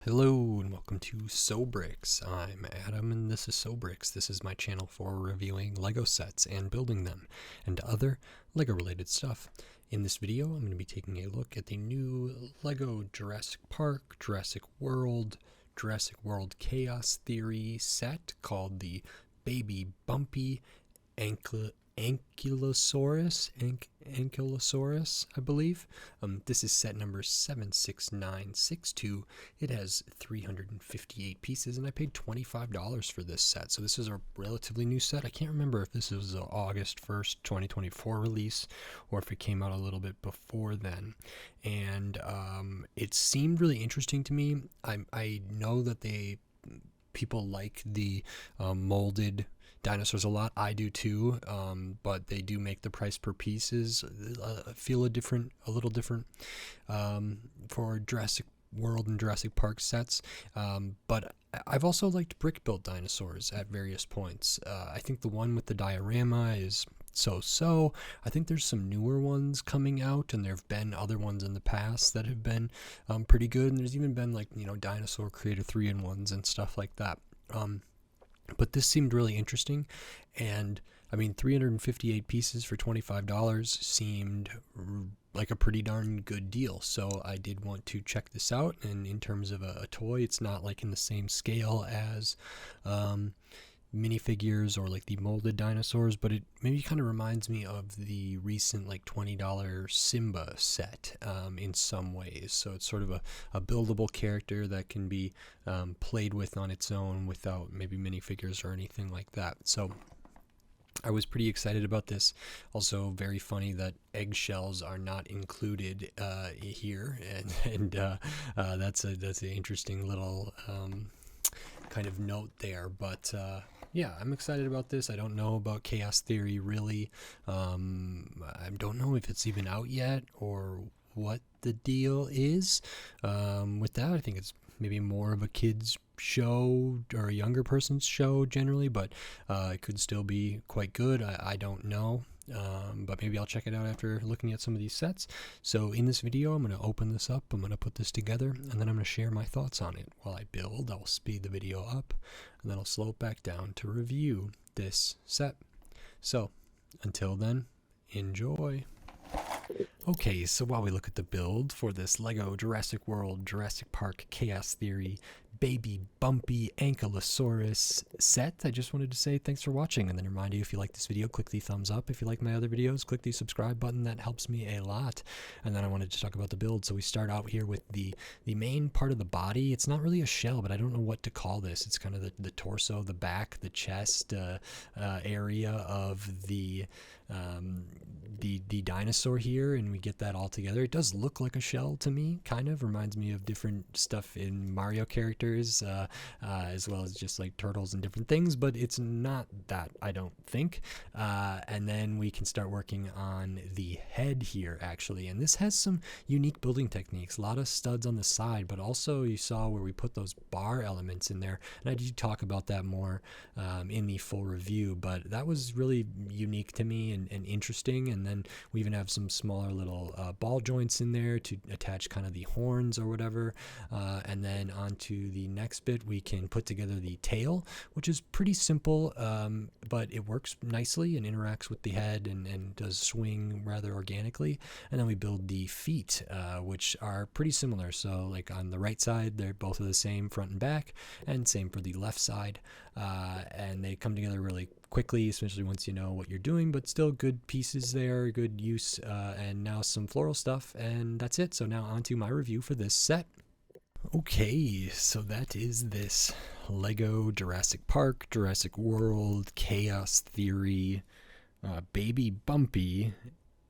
Hello and welcome to Sobricks. I'm Adam and this is Sobricks. This is my channel for reviewing Lego sets and building them and other Lego related stuff. In this video I'm going to be taking a look at the new Lego Jurassic Park, Jurassic World Chaos Theory set called the Baby Bumpy Ankylosaurus, I believe. This is set number 76962. It has 358 pieces, and I paid $25 for this set. So this is a relatively new set. I can't remember if this was an August 1st, 2024 release, or if it came out a little bit before then. And it seemed really interesting to me. I know that people like the molded dinosaurs a lot. I do too, but they do make the price per pieces feel a little different for Jurassic World and Jurassic Park sets. But I've also liked brick-built dinosaurs at various points. I think the one with the diorama is so. I think there's some newer ones coming out, and there have been other ones in the past that have been pretty good. And there's even been Dinosaur Creator 3-in-1s and stuff like that. But this seemed really interesting, and I mean 358 pieces for $25 seemed like a pretty darn good deal. So I did want to check this out, and in terms of a toy, it's not like in the same scale as minifigures or like the molded dinosaurs, but it maybe kind of reminds me of the recent $20 Simba set in some ways. So it's sort of a buildable character that can be played with on its own without maybe minifigures or anything like that. So I was pretty excited about this. Also very funny that eggshells are not included here, and that's an interesting little kind of note there. But yeah, I'm excited about this. I don't know about Chaos Theory really. I don't know if it's even out yet or what the deal is with that. I think it's maybe more of a kid's show or a younger person's show generally, but it could still be quite good. I don't know. But maybe I'll check it out after looking at some of these sets. So in this video, I'm going to open this up, I'm going to put this together, and then I'm going to share my thoughts on it. While I build, I'll speed the video up, and then I'll slow it back down to review this set. So until then, enjoy. Okay, so while we look at the build for this Lego Jurassic World, Jurassic Park Chaos Theory, Baby Bumpy Ankylosaurus set, I just wanted to say thanks for watching, and then remind you, if you like this video, click the thumbs up. If you like my other videos, click the subscribe button. That helps me a lot. And then I wanted to talk about the build. So we start out here with the main part of the body. It's not really a shell, but I don't know what to call this. It's kind of the torso, the back, the chest area of the dinosaur here, and we get that all together. It does look like a shell to me, kind of reminds me of different stuff in Mario characters, as well as just like turtles and different things, but it's not that, I don't think. And then we can start working on the head here actually, and this has some unique building techniques. A lot of studs on the side, but also you saw where we put those bar elements in there, and I did talk about that more in the full review, but that was really unique to me and interesting. And then we even have some smaller little ball joints in there to attach kind of the horns or whatever, and then onto the next bit we can put together the tail, which is pretty simple, but it works nicely and interacts with the head and does swing rather organically. And then we build the feet, which are pretty similar. So like on the right side, they're both the same front and back, and same for the left side, and they come together really quickly, especially once you know what you're doing, but still good pieces there, good use. And now some floral stuff, and that's it. So now on to my review for this set. Okay, so that is this Lego Jurassic Park, Jurassic World, Chaos Theory, Baby Bumpy,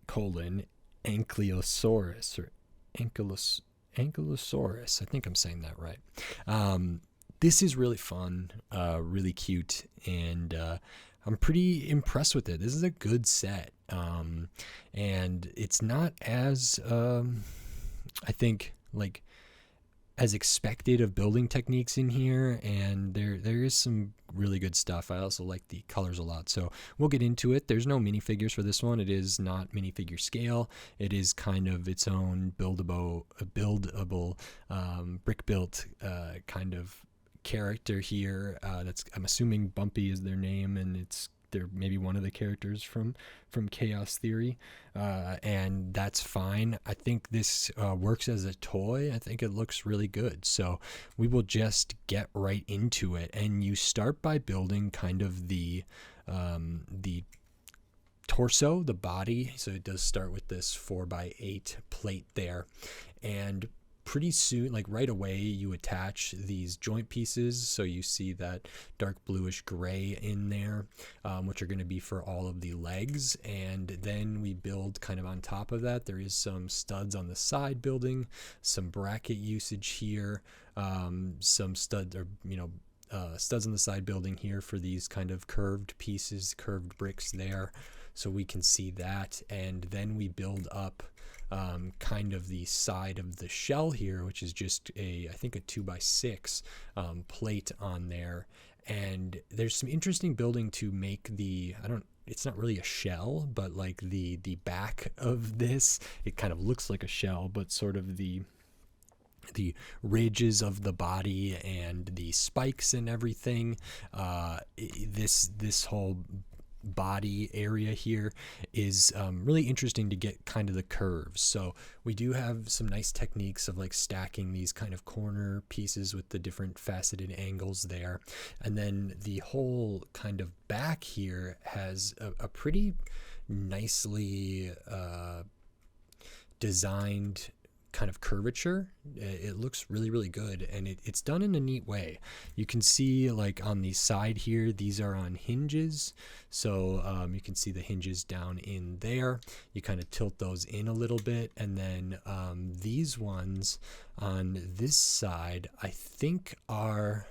Ankylosaurus, or Ankylosaurus. I think I'm saying that right. This is really fun, really cute, and I'm pretty impressed with it. This is a good set, and it's not as, I think, like, as expected of building techniques in here, and there is some really good stuff. I also like the colors a lot, so we'll get into it. There's no minifigures for this one. It is not minifigure scale. It is kind of its own buildable brick built kind of character here. That's, I'm assuming Bumpy is their name, and they're maybe one of the characters from Chaos Theory, and that's fine. I think this works as a toy. I think it looks really good, so we will just get right into it. And you start by building kind of the torso, the body. So it does start with this 4x8 plate there, and pretty soon, like right away, you attach these joint pieces. So you see that dark bluish gray in there, which are going to be for all of the legs. And then we build kind of on top of that. There is some studs on the side building, some bracket usage here, some studs or, studs on the side building here for these kind of curved pieces, curved bricks there. So we can see that. And then we build up kind of the side of the shell here, which is just I think a 2x6 plate on there. And there's some interesting building to make it's not really a shell, but like the back of this, it kind of looks like a shell, but sort of the ridges of the body and the spikes and everything. This whole body area here is really interesting to get kind of the curves. So we do have some nice techniques of like stacking these kind of corner pieces with the different faceted angles there. And then the whole kind of back here has a pretty nicely designed kind of curvature. It looks really, really good, and it's done in a neat way. You can see like on the side here, these are on hinges, so you can see the hinges down in there. You kind of tilt those in a little bit, and then these ones on this side I think are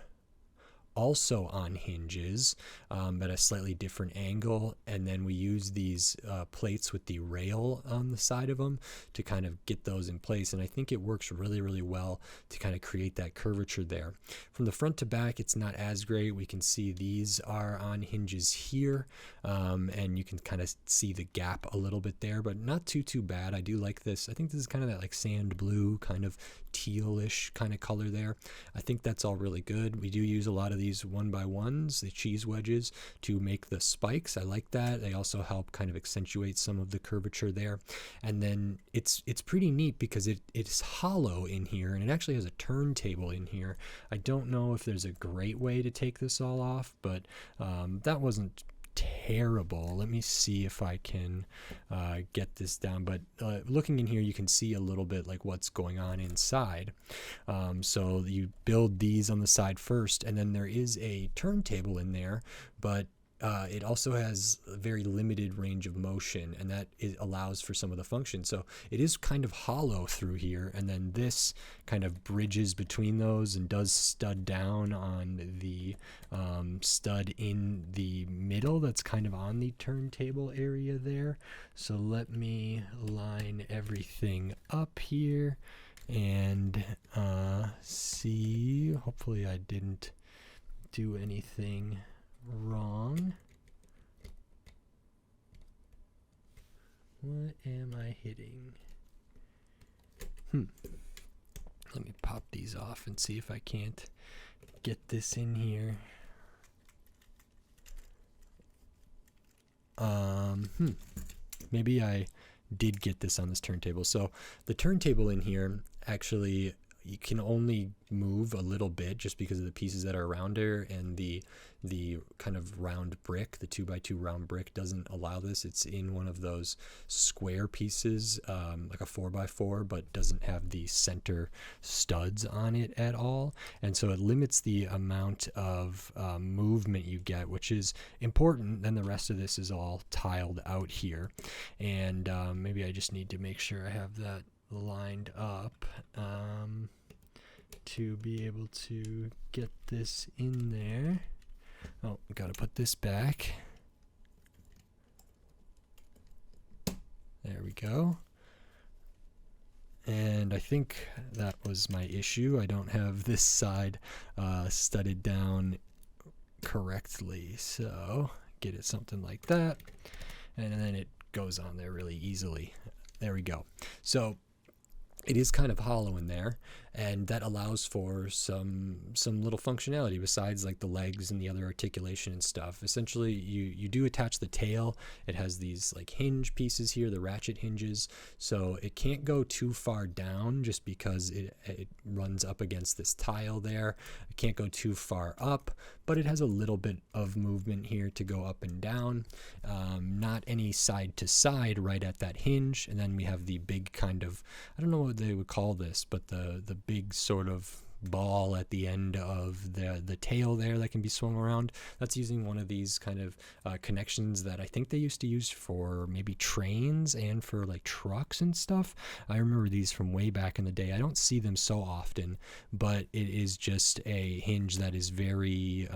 also on hinges, at a slightly different angle. And then we use these plates with the rail on the side of them to kind of get those in place. And I think it works really, really well to kind of create that curvature there. From the front to back, it's not as great. We can see these are on hinges here, and you can kind of see the gap a little bit there, but not too bad. I do like this. I think this is kind of that like sand blue, kind of tealish kind of color there. I think that's all really good. We do use a lot of these 1x1s, the cheese wedges, to make the spikes. I like that. They also help kind of accentuate some of the curvature there. And then it's pretty neat because it's hollow in here, and it actually has a turntable in here. I don't know if there's a great way to take this all off, but that wasn't terrible. Let me see if I can get this down, but looking in here, you can see a little bit like what's going on inside. So you build these on the side first, and then there is a turntable in there, but it also has a very limited range of motion, and that allows for some of the function. So it is kind of hollow through here, and then this kind of bridges between those and does stud down on the stud in the middle that's kind of on the turntable area there. So let me line everything up here and see. Hopefully I didn't do anything wrong. What am I hitting? Let me pop these off and see if I can't get this in here. Maybe I did get this on this turntable. So the turntable in here, actually, you can only move a little bit just because of the pieces that are around there, and the kind of round brick, the 2x2 round brick, doesn't allow this. It's in one of those square pieces, like a 4x4, but doesn't have the center studs on it at all, and so it limits the amount of movement you get, which is important. Then the rest of this is all tiled out here, and maybe I just need to make sure I have that lined up to be able to get this in there. Oh, gotta put this back. There we go. And I think that was my issue. I don't have this side studded down correctly, so get it something like that, and then it goes on there really easily. There we go. So it is kind of hollow in there, and that allows for some little functionality besides like the legs and the other articulation and stuff. Essentially, you do attach the tail. It has these like hinge pieces here, the ratchet hinges, so it can't go too far down just because it runs up against this tile there. It can't go too far up, but it has a little bit of movement here to go up and down. Not any side to side right at that hinge. And then we have the big kind of, I don't know what they would call this, but the big sort of ball at the end of the tail there that can be swung around. That's using one of these kind of connections that I think they used to use for maybe trains and for like trucks and stuff. I remember these from way back in the day. I don't see them so often, but it is just a hinge that is very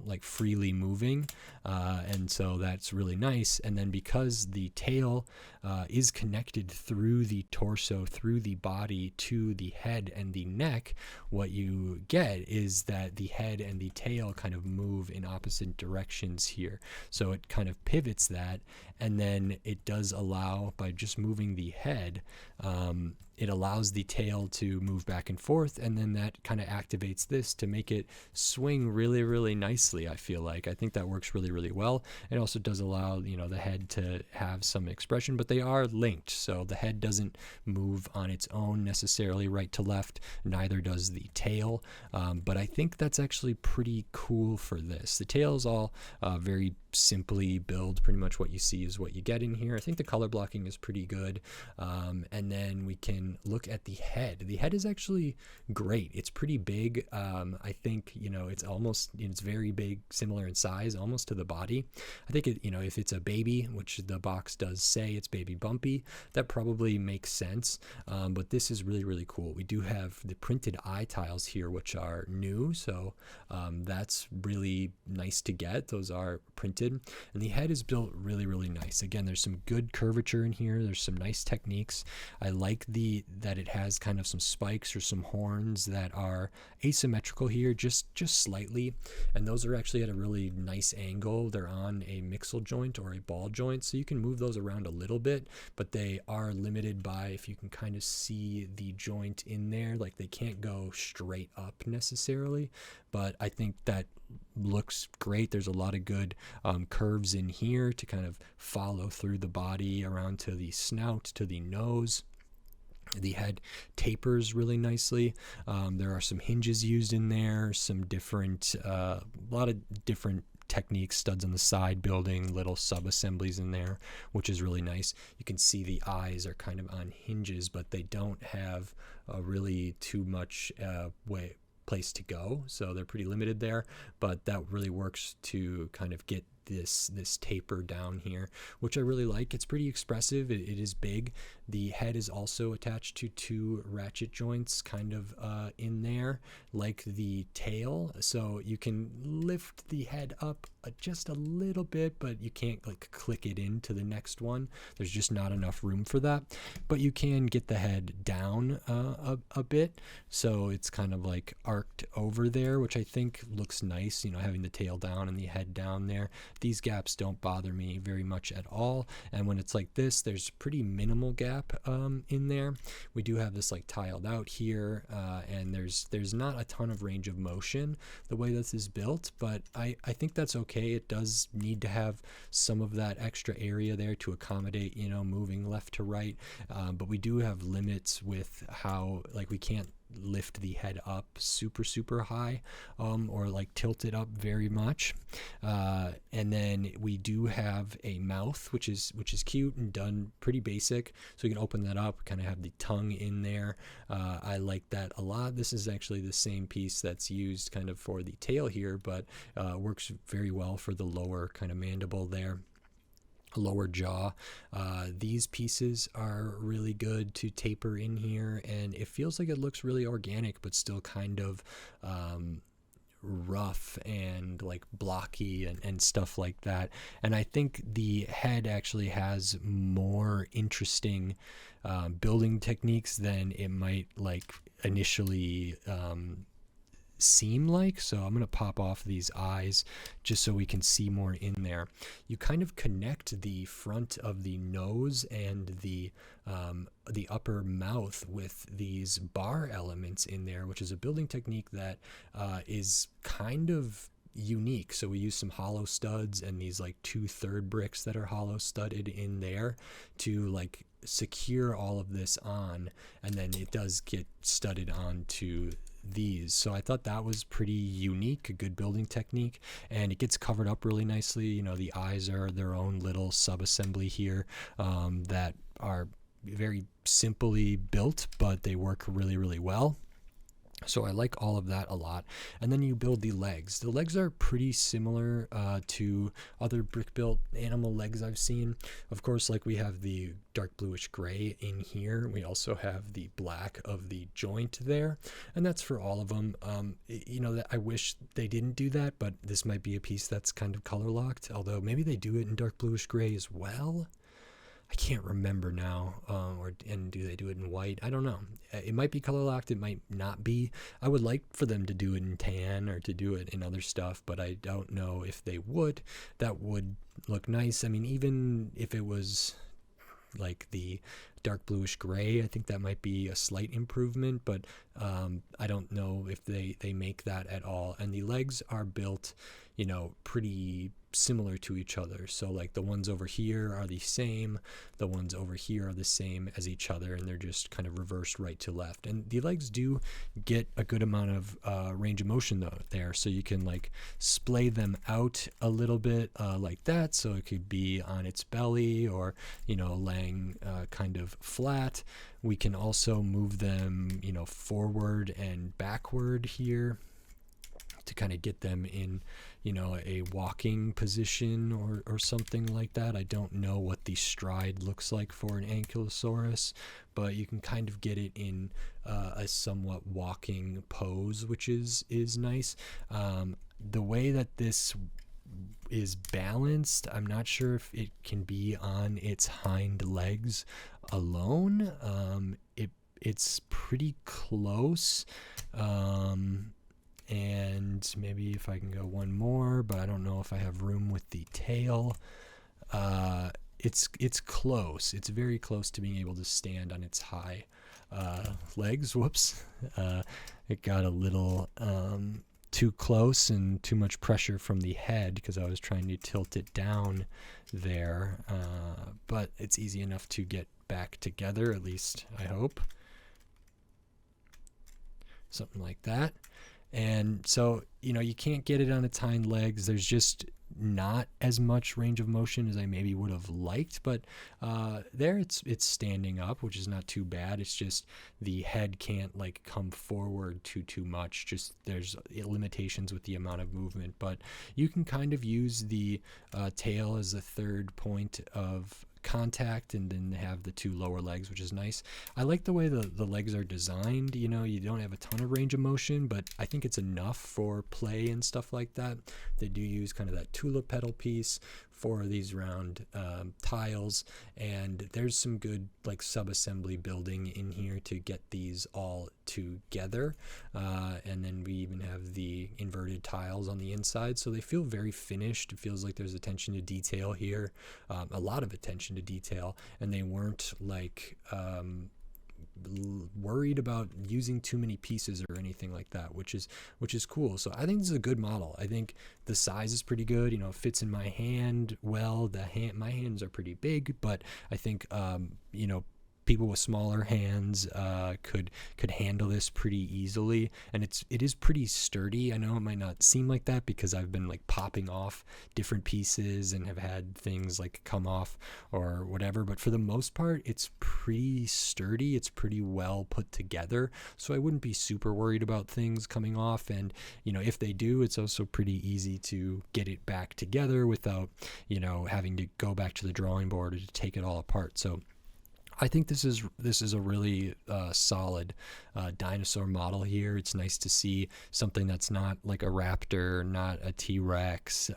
like freely moving, and so that's really nice. And then because the tail is connected through the torso, through the body to the head and the neck, what you get is that the head and the tail kind of move in opposite directions here. So it kind of pivots that, and then it does allow, by just moving the head, it allows the tail to move back and forth, and then that kind of activates this to make it swing really, really nicely. I feel like I think that works really, really well. It also does allow, you know, the head to have some expression, but they are linked, so the head doesn't move on its own necessarily right to left, neither does the tail, but I think that's actually pretty cool for this. The tail is all very simply built. Pretty much what you see is what you get in here. I think the color blocking is pretty good, and then we can look at the head. The head is actually great. It's pretty big. I think, you know, it's very big, similar in size almost to the body. I think it, you know, if it's a baby, which the box does say it's baby Bumpy, that probably makes sense, but this is really, really cool. We do have the printed eye tiles here, which are new, so that's really nice to get. Those are printed, and the head is built really, really nice. Again, there's some good curvature in here. There's some nice techniques. I like that it has kind of some spikes or some horns that are asymmetrical here, just slightly, and those are actually at a really nice angle. They're on a mixel joint or a ball joint, so you can move those around a little bit, but they are limited by, if you can kind of see the joint in there, like they can't go straight up necessarily, but I think that looks great. There's a lot of good curves in here to kind of follow through the body around to the snout, to the nose. The head tapers really nicely. There are some hinges used in there, some different, a lot of different techniques, studs on the side, building little sub-assemblies in there, which is really nice. You can see the eyes are kind of on hinges, but they don't have really too much place to go, so they're pretty limited there, but that really works to kind of get this taper down here, which I really like. It's pretty expressive. It is big. The head is also attached to two ratchet joints kind of in there, like the tail, so you can lift the head up just a little bit, but you can't like click it into the next one. There's just not enough room for that, but you can get the head down a bit, so it's kind of like arced over there, which I think looks nice, you know, having the tail down and the head down there. These gaps don't bother me very much at all, and when it's like this, there's pretty minimal gap in there. We do have this like tiled out here, and there's not a ton of range of motion the way this is built, but I think that's okay. It does need to have some of that extra area there to accommodate, you know, moving left to right, but we do have limits with how, like, we can't lift the head up super high, or like tilt it up very much, and then we do have a mouth, which is cute and done pretty basic, so you can open that up, kind of have the tongue in there. I like that a lot. This is actually the same piece that's used kind of for the tail here, but works very well for the lower kind of mandible there, lower jaw. These pieces are really good to taper in here, and it feels like it looks really organic, but still kind of rough and like blocky and stuff like that. And I think the head actually has more interesting building techniques than it might like initially seem like. So I'm going to pop off these eyes just so we can see more in there. You kind of connect the front of the nose and the upper mouth with these bar elements in there, which is a building technique that is kind of unique. So we use some hollow studs and these like 2/3 bricks that are hollow studded in there to like secure all of this on, and then it does get studded onto these. So I thought that was pretty unique, a good building technique, and it gets covered up really nicely. You know, the eyes are their own little sub-assembly here that are very simply built, but they work really, really well. So I like all of that a lot. And then you build the legs. The legs are pretty similar to other brick-built animal legs I've seen. Of course, like we have the dark bluish gray in here. We also have the black of the joint there. And that's for all of them. You know, I wish they didn't do that, but this might be a piece that's kind of color locked. Although maybe they do it in dark bluish gray as well. I can't remember now, and do they do it in white? I don't know. It might be color locked. It might not be. I would like for them to do it in tan or to do it in other stuff, but I don't know if they would. That would look nice. I mean, even if it was like the dark bluish gray, I think that might be a slight improvement, but I don't know if they make that at all. And the legs are built, you know, pretty similar to each other. So like the ones over here are the same, the ones over here are the same as each other, and they're just kind of reversed right to left. And the legs do get a good amount of range of motion though there, so you can like splay them out a little bit like that, so it could be on its belly or, you know, laying kind of flat. We can also move them, you know, forward and backward here to kind of get them in, you know, a walking position or something like that. I don't know what the stride looks like for an Ankylosaurus, but you can kind of get it in a somewhat walking pose, which is nice. The way that this is balanced, I'm not sure if it can be on its hind legs alone. It's pretty close. And maybe if I can go one more, but I don't know if I have room with the tail. It's close. It's very close to being able to stand on its high legs. Whoops. It got a little too close and too much pressure from the head because I was trying to tilt it down there. But it's easy enough to get back together, at least I hope. Something like that. And so, you know, you can't get it on its hind legs. There's just not as much range of motion as I maybe would have liked, but there it's standing up, which is not too bad. It's just the head can't like come forward too much. Just there's limitations with the amount of movement, but you can kind of use the tail as a third point of contact and then have the two lower legs, which is nice. I like the way the legs are designed. You know, you don't have a ton of range of motion, but I think it's enough for play and stuff like that. They do use kind of that tulip petal piece for these round tiles, and there's some good like sub-assembly building in here to get these all together, and then we even have the inverted tiles on the inside, so they feel very finished. It feels like there's attention to detail here, a lot of attention to detail, and they weren't like worried about using too many pieces or anything like that, which is cool. So I think this is a good model. I think the size is pretty good. You know, it fits in my hand well. My hands are pretty big, but I think you know, people with smaller hands could handle this pretty easily, and it is pretty sturdy. I know it might not seem like that because I've been like popping off different pieces and have had things like come off or whatever, but for the most part it's pretty sturdy. It's pretty well put together, so I wouldn't be super worried about things coming off, and you know, if they do, it's also pretty easy to get it back together without, you know, having to go back to the drawing board or to take it all apart. So I think this is a really solid dinosaur model here. It's nice to see something that's not like a raptor, not a T-Rex,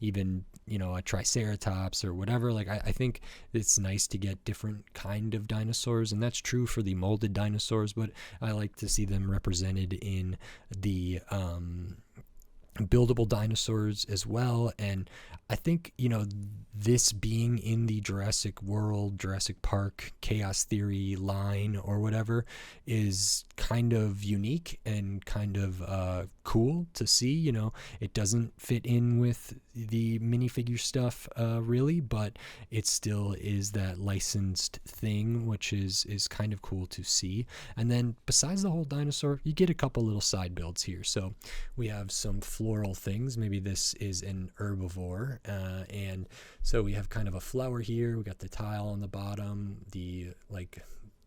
even a Triceratops or whatever. Like I think it's nice to get different kind of dinosaurs, and that's true for the molded dinosaurs. But I like to see them represented in the buildable dinosaurs as well. And I think this being in the Jurassic World, Jurassic Park chaos theory line or whatever is kind of unique and kind of cool to see. It doesn't fit in with the minifigure stuff really, but it still is that licensed thing, which is kind of cool to see. And then besides the whole dinosaur, you get a couple little side builds here. So we have some floral things. Maybe this is an herbivore, and so we have kind of a flower here. We got the tile on the bottom, the like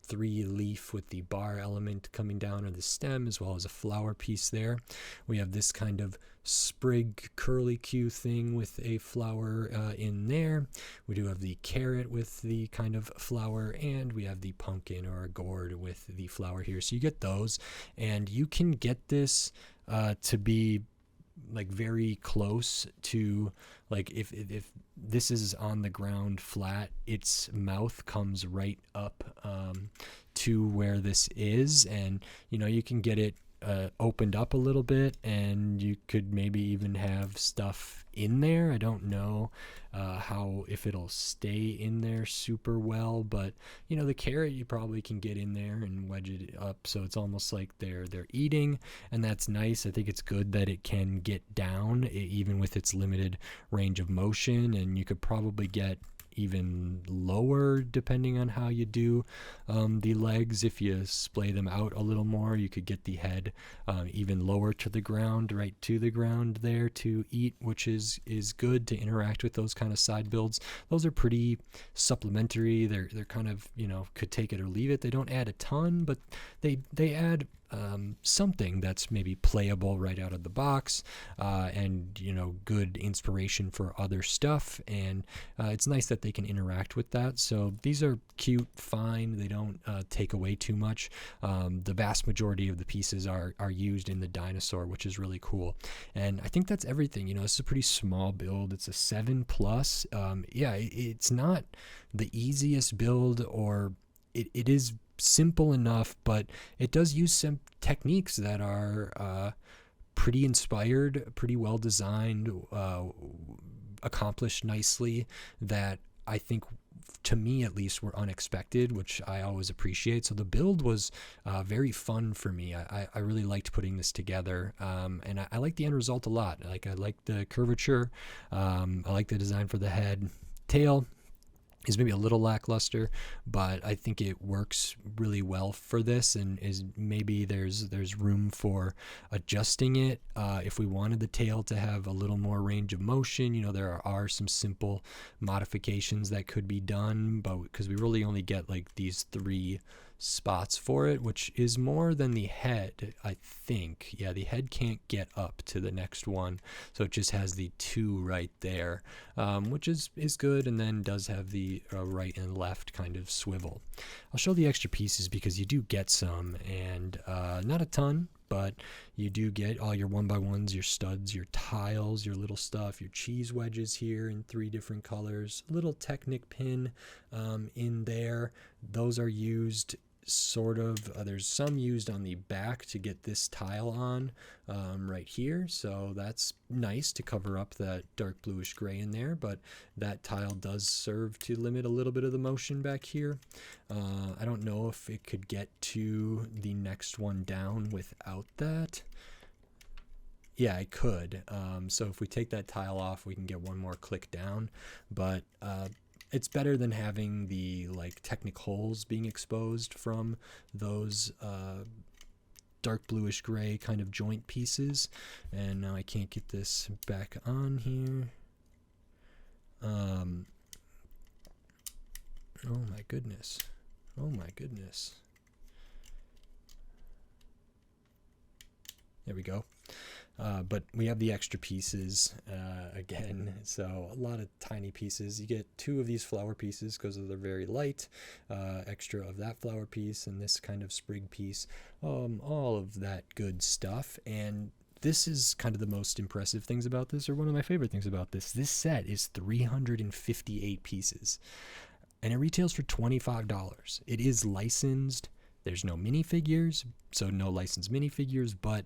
3-leaf with the bar element coming down, or the stem, as well as a flower piece there. We have this kind of sprig curlicue thing with a flower in there. We do have the carrot with the kind of flower, and we have the pumpkin or a gourd with the flower here. So you get those, and you can get this to be like very close to, like, if this is on the ground flat, its mouth comes right up to where this is, and you can get it opened up a little bit, and you could maybe even have stuff in there. I don't know if it'll stay in there super well, but the carrot you probably can get in there and wedge it up so it's almost like they're eating, and that's nice. I think it's good that it can get down even with its limited range of motion, and you could probably get even lower depending on how you do the legs. If you splay them out a little more, you could get the head even lower to the ground, right to the ground there to eat, which is good to interact with those kind of side builds. Those are pretty supplementary. They're kind of could take it or leave it. They don't add a ton, but they add something that's maybe playable right out of the box, and good inspiration for other stuff, and it's nice that they can interact with that. So these are cute, fine. They don't take away too much. The vast majority of the pieces are used in the dinosaur, which is really cool. And I think that's everything. This is a pretty small build. It's a 7+. It's not the easiest build, or it is simple enough, but it does use some techniques that are pretty inspired, pretty well designed, accomplished nicely, that I think, to me at least, were unexpected, which I always appreciate. So the build was very fun for me. I really liked putting this together, and I like the end result a lot. I like the curvature. I like the design for the head. Tail is maybe a little lackluster, but I think it works really well for this, and is maybe there's room for adjusting it if we wanted the tail to have a little more range of motion. There are some simple modifications that could be done, but because we really only get like these 3 spots for it, which is more than the head, I think. Yeah, the head can't get up to the next one, so it just has the 2 right there, which is good, and then does have the right and left kind of swivel. I'll show the extra pieces because you do get some, and not a ton, but you do get all your 1x1s, your studs, your tiles, your little stuff, your cheese wedges here in 3 different colors, little Technic pin in there. Those are used sort of, there's some used on the back to get this tile on right here, so that's nice to cover up that dark bluish gray in there, but that tile does serve to limit a little bit of the motion back here. I don't know if it could get to the next one down without that. Yeah, I could. So if we take that tile off, we can get one more click down, but it's better than having the Technic holes being exposed from those dark bluish gray kind of joint pieces. And now I can't get this back on here. Oh my goodness. Oh my goodness. There we go. But we have the extra pieces again, so a lot of tiny pieces. You get 2 of these flower pieces because they're very light, extra of that flower piece and this kind of sprig piece, all of that good stuff. And this is kind of the most impressive things about this, or one of my favorite things about this. This set is 358 pieces, and it retails for $25. It is licensed. There's no minifigures, so no licensed minifigures, but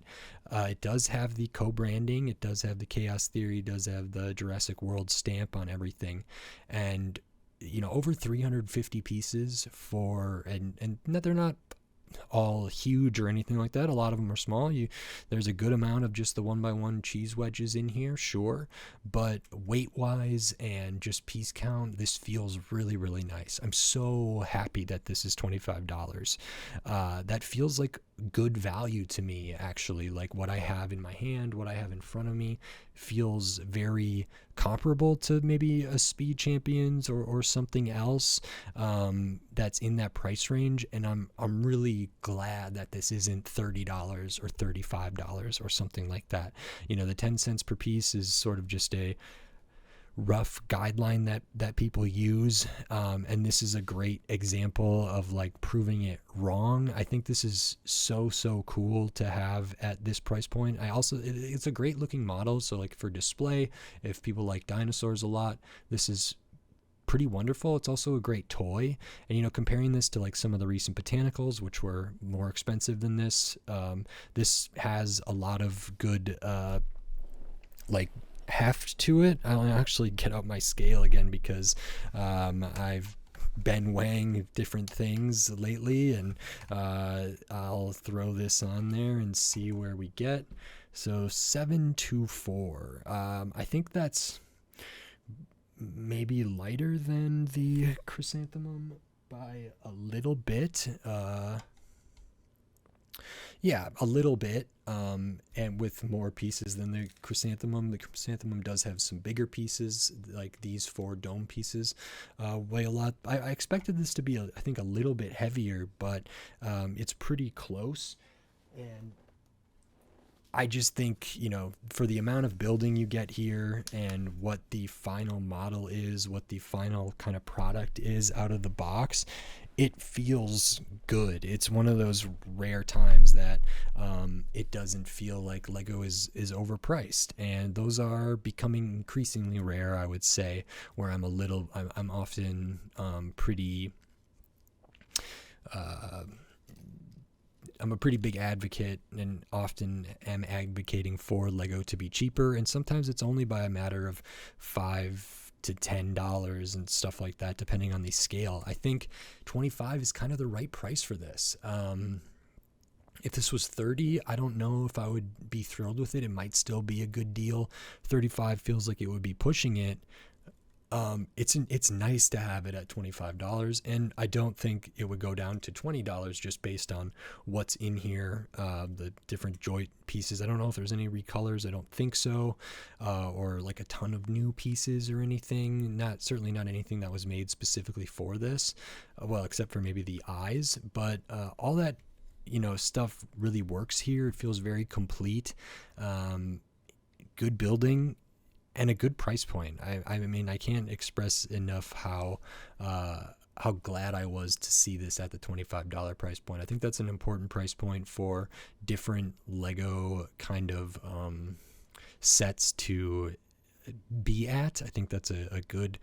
it does have the co-branding. It does have the Chaos Theory, does have the Jurassic World stamp on everything. And, over 350 pieces and they're not all huge or anything like that. A lot of them are small. There's a good amount of just the 1x1 cheese wedges in here, sure, but weight wise and just piece count, this feels really, really nice. I'm so happy that this is $25. That feels like good value to me, actually. Like what I have in my hand, what I have in front of me feels very comparable to maybe a Speed Champions or something else that's in that price range. And I'm really glad that this isn't $30 or $35 or something like that. The 10 cents per piece is sort of just a rough guideline that people use, and this is a great example of like proving it wrong. I think this is so cool to have at this price point. It's a great looking model, so like for display, if people like dinosaurs a lot, this is pretty wonderful. It's also a great toy, and comparing this to like some of the recent botanicals, which were more expensive than this, this has a lot of good like heft to it. I'll actually get out my scale again because I've been weighing different things lately, and I'll throw this on there and see where we get. So 724. I think that's maybe lighter than the chrysanthemum by a little bit. Yeah, a little bit, and with more pieces than the chrysanthemum. The chrysanthemum does have some bigger pieces, like these 4 dome pieces weigh a lot. I expected this to be, I think, a little bit heavier, but it's pretty close. And I just think, for the amount of building you get here and what the final model is, what the final kind of product is out of the box, it feels good. It's one of those rare times that it doesn't feel like Lego is overpriced, and those are becoming increasingly rare, I would say, where I'm often pretty I'm a pretty big advocate and often am advocating for Lego to be cheaper, and sometimes it's only by a matter of $5 to $10 and stuff like that, depending on the scale. I think 25 is kind of the right price for this. If this was 30, I don't know if I would be thrilled with it. It might still be a good deal. 35 feels like it would be pushing it. It's nice to have it at $25, and I don't think it would go down to $20 just based on what's in here, the different joint pieces. I don't know if there's any recolors. I don't think so, or like a ton of new pieces or anything. Certainly not anything that was made specifically for this, well, except for maybe the eyes. But all that stuff really works here. It feels very complete. Good building. And a good price point. I mean, I can't express enough how glad I was to see this at the $25 price point. I think that's an important price point for different Lego kind of sets to be at. I think that's a good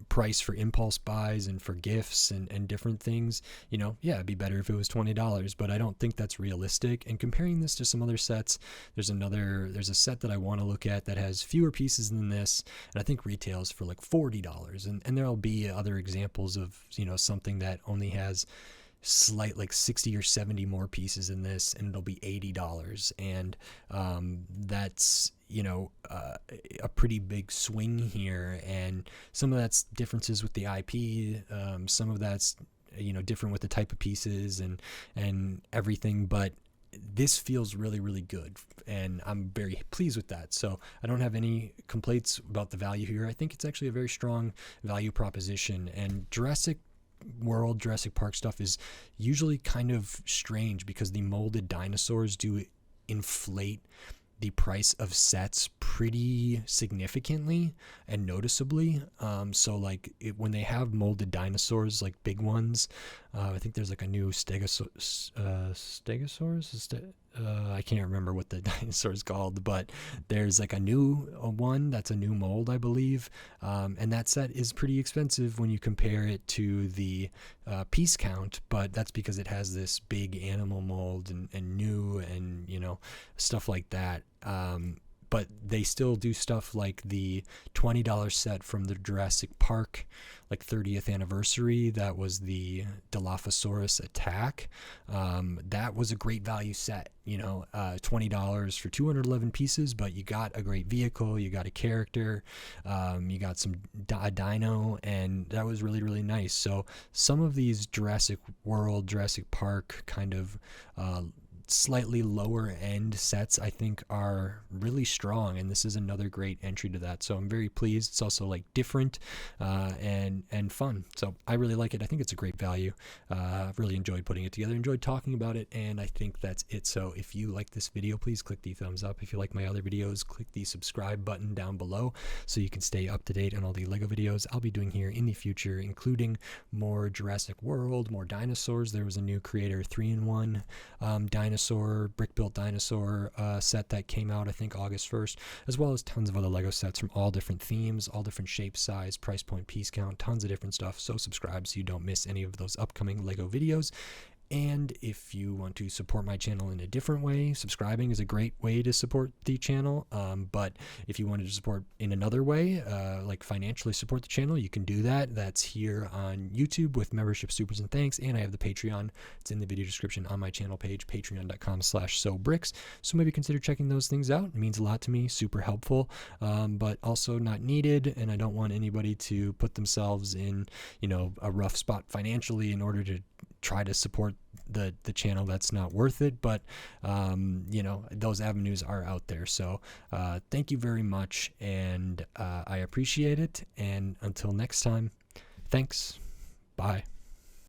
price for impulse buys and for gifts and different things. Yeah, it'd be better if it was $20, but I don't think that's realistic. And comparing this to some other sets, there's a set that I want to look at that has fewer pieces than this, and I think retails for like $40. And there'll be other examples of something that only has like 60 or 70 more pieces in this, and it'll be $80. And that's a pretty big swing here, and some of that's differences with the IP, some of that's different with the type of pieces and everything, but this feels really, really good, and I'm very pleased with that. So I don't have any complaints about the value here. I think it's actually a very strong value proposition, and Jurassic Park stuff is usually kind of strange because the molded dinosaurs do inflate the price of sets pretty significantly and noticeably. So like when they have molded dinosaurs, like big ones, I think there's like a new Stegosaurus. I can't remember what the dinosaur is called, but there's like a new one that's a new mold, I believe. And that set is pretty expensive when you compare it to the piece count, but that's because it has this big animal mold and new and, you know, stuff like that. But they still do stuff like the $20 set from the Jurassic Park, like 30th anniversary. That was the Dilophosaurus attack. That was a great value set, you know, $20 for 211 pieces, but you got a great vehicle, you got a character, you got a dino, and that was really, really nice. So some of these Jurassic World, Jurassic Park kind of slightly lower end sets I think are really strong, and this is another great entry to that, so I'm very pleased. It's also like different and fun, so I really like it. I think it's a great value. I've really enjoyed putting it together, enjoyed talking about it, and I think that's it. So if you like this video, please click the thumbs up. If you like my other videos, click the subscribe button down below so you can stay up to date on all the Lego videos I'll be doing here in the future, including more Jurassic World, more dinosaurs. There was a new Creator 3-in-1 dinosaur, brick-built dinosaur set that came out, I think, August 1st, as well as tons of other Lego sets from all different themes, all different shapes, size, price point, piece count, tons of different stuff. So subscribe so you don't miss any of those upcoming Lego videos. And if you want to support my channel in a different way, subscribing is a great way to support the channel. But if you wanted to support in another way, like financially support the channel, you can do that. That's here on YouTube with membership, supers, and thanks. And I have the Patreon. It's in the video description on my channel page, patreon.com/sobricks. So maybe consider checking those things out. It means a lot to me, super helpful, but also not needed. And I don't want anybody to put themselves in, you know, a rough spot financially in order to try to support the channel. That's not worth it, but you know, those avenues are out there. So thank you very much, and I appreciate it, and until next time, thanks, bye.